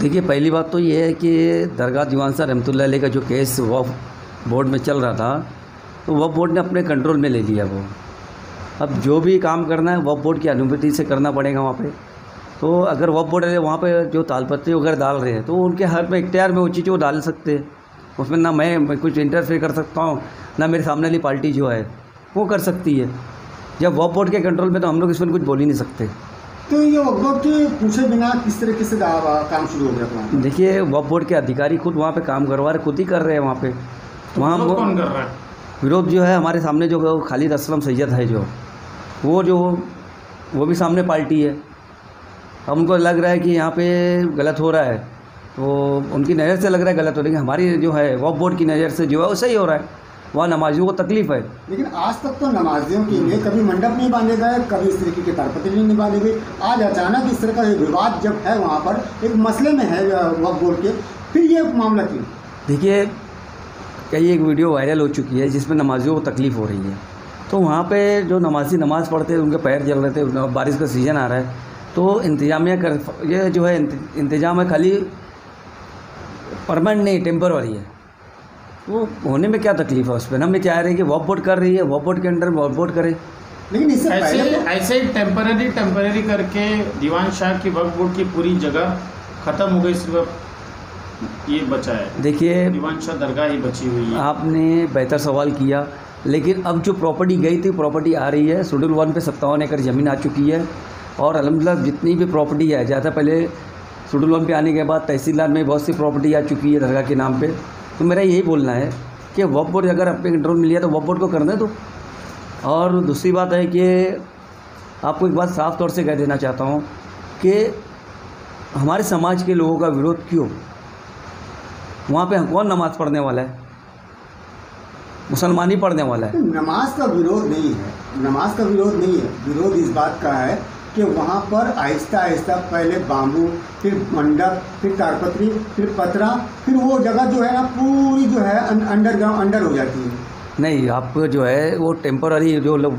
देखिए, पहली बात तो ये है कि दरगाह दीवान साहब रहमतुल्लाह अलैह का जो केस वक्फ बोर्ड में चल रहा था, तो वक्फ बोर्ड ने अपने कंट्रोल में ले लिया वो। अब जो भी काम करना है वक्फ बोर्ड की अनुमति से करना पड़ेगा वहाँ पे। तो अगर वक्फ बोर्ड वहाँ पे जो तालपत्री वगैरह डाल रहे हैं तो उनके हक में इख्तियार में वो चीज़ वो डाल सकते हैं, उसमें ना मैं कुछ इंटरफेयर कर सकता हूँ, ना मेरे सामने वाली पार्टी जो है वो कर सकती है। जब वक्फ बोर्ड के कंट्रोल में तो हम लोग इसमें कुछ बोल ही नहीं सकते। तो ये वक्फ बोर्ड के पूछे बिना किस तरीके से काम शुरू हो गया अपना? देखिए, वक्फ बोर्ड के अधिकारी खुद वहाँ पे काम करवा रहे, खुद ही कर रहे हैं वहाँ पे। तो वहाँ कौन कर रहा है विरोध? जो है हमारे सामने जो खालिद असलम सैयद है जो वो भी सामने पार्टी है। अब उनको लग रहा है कि यहाँ पे गलत हो रहा है, तो उनकी नज़र से लग रहा है गलत हो रही है। हमारी जो है वक्फ बोर्ड की नज़र से जो है वो सही हो रहा है, वहाँ नमाजियों को तकलीफ़ है। लेकिन आज तक तो नमाजियों के लिए कभी मंडप नहीं बांधे गए, कभी इस तरीके के तालपत्री नहीं बांधे गए। आज अचानक इस तरह का विवाद जब है वहाँ पर एक मसले में है वक्फ बोर्ड के, फिर ये मामला क्यों? देखिए, कई एक वीडियो वायरल हो चुकी है जिसमें नमाजियों को तकलीफ़ हो रही है। तो वहाँ पे जो नमाजी नमाज़ पढ़ते हैं उनके पैर जल रहे थे, बारिश का सीज़न आ रहा है, तो इंतजामिया ये जो है इंतज़ाम है खाली परमानेंट नहीं, टेम्पररी है। वो होने में क्या तकलीफ़ है उस पर? हम ये चाह रहे हैं कि वक्फ बोर्ड कर रही है, वक्फ बोर्ड के अंडर वक्फ बोर्ड करे। लेकिन इससे ऐसे ही टेम्पररी करके दीवान शाह की वक्फ बोर्ड की पूरी जगह ख़त्म हो गई, सिर्फ ये बचा है। देखिए, दीवान शाह दरगाह ही बची हुई है। आपने बेहतर सवाल किया, लेकिन अब जो प्रॉपर्टी गई थी प्रॉपर्टी आ रही है। शेड्यूल 1 पे 57 एकड़ ज़मीन आ चुकी है, और अल्हम्दुलिल्लाह जितनी भी प्रॉपर्टी है, ज़्यादा पहले शेड्यूल 1 पे आने के बाद तहसीलदार में बहुत सी प्रॉपर्टी आ चुकी है दरगाह के नाम पे। तो मेरा यही बोलना है कि वक्फ बोर्ड अगर अपने कंट्रोल में लिया तो वक्फ बोर्ड को करने दो। और दूसरी बात है कि आपको एक बात साफ़ तौर से कह देना चाहता हूँ कि हमारे समाज के लोगों का विरोध क्यों? वहाँ पे कौन नमाज़ पढ़ने वाला है? मुसलमान ही पढ़ने वाला है। नमाज का विरोध नहीं है, नमाज का विरोध नहीं है। विरोध इस बात का है कि वहाँ पर आहिस्ता आहिस्ता पहले बाम्बू, फिर मंडप, फिर तारपत्री, फिर पतरा, फिर वो जगह जो है ना पूरी जो है अंडरग्राउंड अंडर हो जाती है। नहीं, आप जो है वो टेम्पररी जो लोग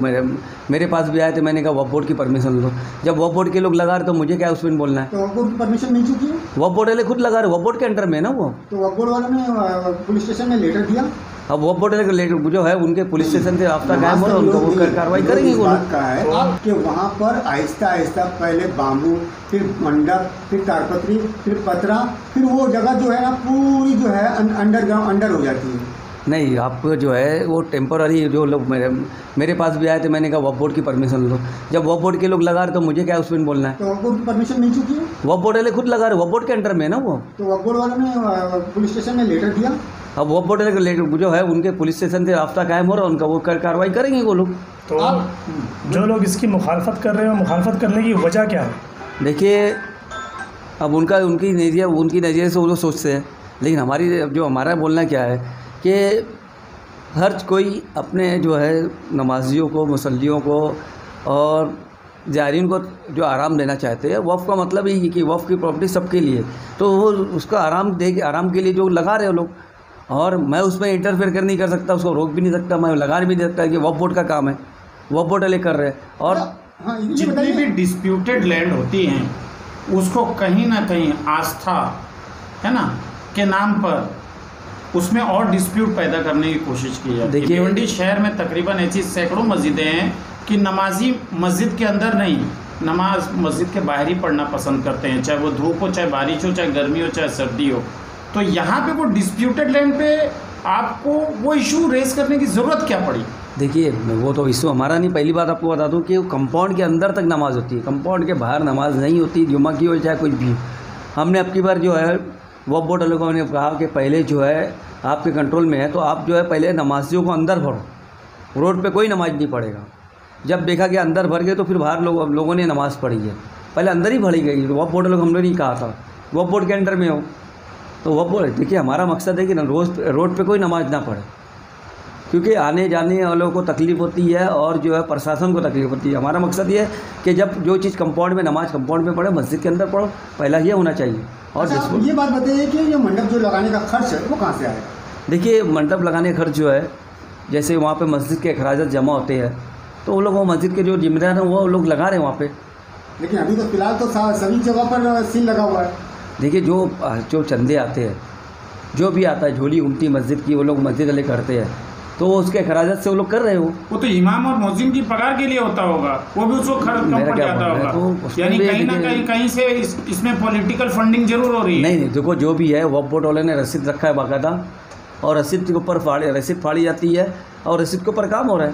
मेरे पास भी आए थे, मैंने कहा वक्फ बोर्ड की परमिशन लो। जब वक्फ बोर्ड के लोग लगा रहे तो मुझे क्या उसमें बोलना है? तो वक्फ बोर्ड की परमिशन मिल चुकी है, वक्फ बोर्ड वाले खुद लगा रहे, वक्फ बोर्ड के अंडर में है ना वो। तो वक्फ बोर्ड वालों ने पुलिस स्टेशन में लेटर दिया। अब वक्फ बोर्ड वाले लेटर जो है उनके पुलिस स्टेशन से रास्ता कायम हो रहा है, उनको वो कार्रवाई करेंगे। वो बात का है कि वहाँ पर आहिस्ता आहिस्ता पहले बाम्बू, फिर मंडप, फिर तारपत्री, फिर पतरा, फिर वो जगह जो है ना पूरी जो है अंडरग्राउंड अंडर हो जाती है। नहीं, आप जो है वो टेम्पररी जो लोग मेरे पास भी आए थे, मैंने कहा वक्फ बोर्ड की परमिशन लो। जब वक्फ बोर्ड के लोग लगा रहे तो मुझे क्या उसमें बोलना है? तो वक्फ बोर्ड की परमिशन मिल चुकी है, वक्फ बोर्ड वाले खुद लगा रहे, वक्फ बोर्ड के अंडर में है ना वो। तो वक्फ बोर्ड वालों ने पुलिस स्टेशन में लेटर दिया। अब वक्फ बोर्ड वाले लेटर जो है उनके पुलिस स्टेशन से रास्ता कायम हो रहा है, उनका वो कार्रवाई करेंगे वो लोग। तो जो लोग इसकी मुखालफत कर रहे हैं, मुखालफत करने की वजह क्या है? देखिए, अब उनकी नज़रिए से वो लोग सोचते हैं, लेकिन हमारा बोलना क्या है कि हर कोई अपने जो है नमाजियों को, मुसल्लियों को और ज़ायरीन को जो आराम देना चाहते हैं। वक्फ का मतलब ही कि वक्फ की प्रॉपर्टी सबके लिए, तो वो उसका आराम के लिए जो लगा रहे हो लोग, और मैं उसमें इंटरफेयर नहीं कर सकता, उसको रोक भी नहीं सकता, मैं लगा भी नहीं सकता कि वक्फ बोर्ड का काम है, वक्फ बोर्ड वाले कर रहे हैं। और जितनी भी डिस्प्यूटेड लैंड होती हैं उसको कहीं ना कहीं आस्था है ना के नाम पर उसमें और डिस्प्यूट पैदा करने की कोशिश की जाती है। भिवंडी शहर में तकरीबन ऐसी सैकड़ों मस्जिदें हैं कि नमाजी मस्जिद के अंदर नहीं, नमाज मस्जिद के बाहर ही पढ़ना पसंद करते हैं, चाहे वो धूप हो, चाहे बारिश हो, चाहे गर्मी हो, चाहे सर्दी हो। तो यहाँ पे वो डिस्प्यूटेड लैंड पे आपको वो इशू रेस करने की ज़रूरत क्या पड़ी? देखिए, वो तो इशू हमारा नहीं। पहली बात आपको बता दूँ कि कंपाउंड के अंदर तक नमाज़ होती है, कंपाउंड के बाहर नमाज नहीं होती, जुम्मा की हो चाहे कुछ भी। हमने अब की बार जो है वक्फ बोर्ड वालों ने कहा कि पहले जो है आपके कंट्रोल में है तो आप जो है पहले नमाजियों को अंदर भरो, रोड पे कोई नमाज नहीं पड़ेगा। जब देखा कि अंदर भर गए तो फिर बाहर लोगों ने नमाज़ पढ़ी है, पहले अंदर ही भरी गई। वक्फ बोर्ड लोग हमने नहीं कहा था वक्फ बोर्ड के अंडर में हो, तो वक्फ बोर्ड देखिए हमारा मकसद है कि रोड पे कोई नमाज ना पढ़े, क्योंकि आने जाने वालों को तकलीफ़ होती है और जो है प्रशासन को तकलीफ़ होती है। हमारा मकसद ये है कि जब जो चीज़ कंपाउंड में नमाज कंपाउंड में पढ़े, मस्जिद के अंदर पढ़ो, पहला ये होना चाहिए। और अच्छा, ये बात बताइए कि ये मंडप जो लगाने का खर्च है वो कहाँ से आएगा? देखिए, मंडप लगाने का खर्च जो है, जैसे वहाँ पे मस्जिद के अखराजात जमा होते हैं तो वो लोग वो मस्जिद के जो जिम्मेदार हैं वो लोग लगा रहे हैं वहाँ पे। लेकिन अभी तो फिलहाल तो सभी जगह पर सील लगा हुआ है। देखिए जो चंदे आते हैं, जो भी आता है, झोली उमटी मस्जिद की, वो लोग मस्जिद वाले करते हैं, तो वो उसके खराजत से वो लोग कर रहे हो। वो तो इमाम और मौजिन की पगार के लिए होता होगा, वो भी उसको कम पड़ जाता होगा। तो यानी कहीं ना कहीं से इसमें पॉलिटिकल फंडिंग जरूर हो रही है। नहीं, देखो जो भी है वक्फ बोर्ड वाले ने रसीद रखा है बाकायदा, और रसीद के ऊपर रसीद फाड़ी जाती है और रसीद के ऊपर काम हो रहा है,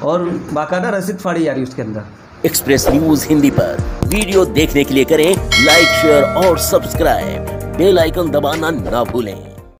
और बाकायदा रसीद फाड़ी जा रही है उसके अंदर। एक्सप्रेस न्यूज हिंदी पर वीडियो देखने के लिए करें लाइक, शेयर और सब्सक्राइब। बेल आइकन दबाना ना भूलें।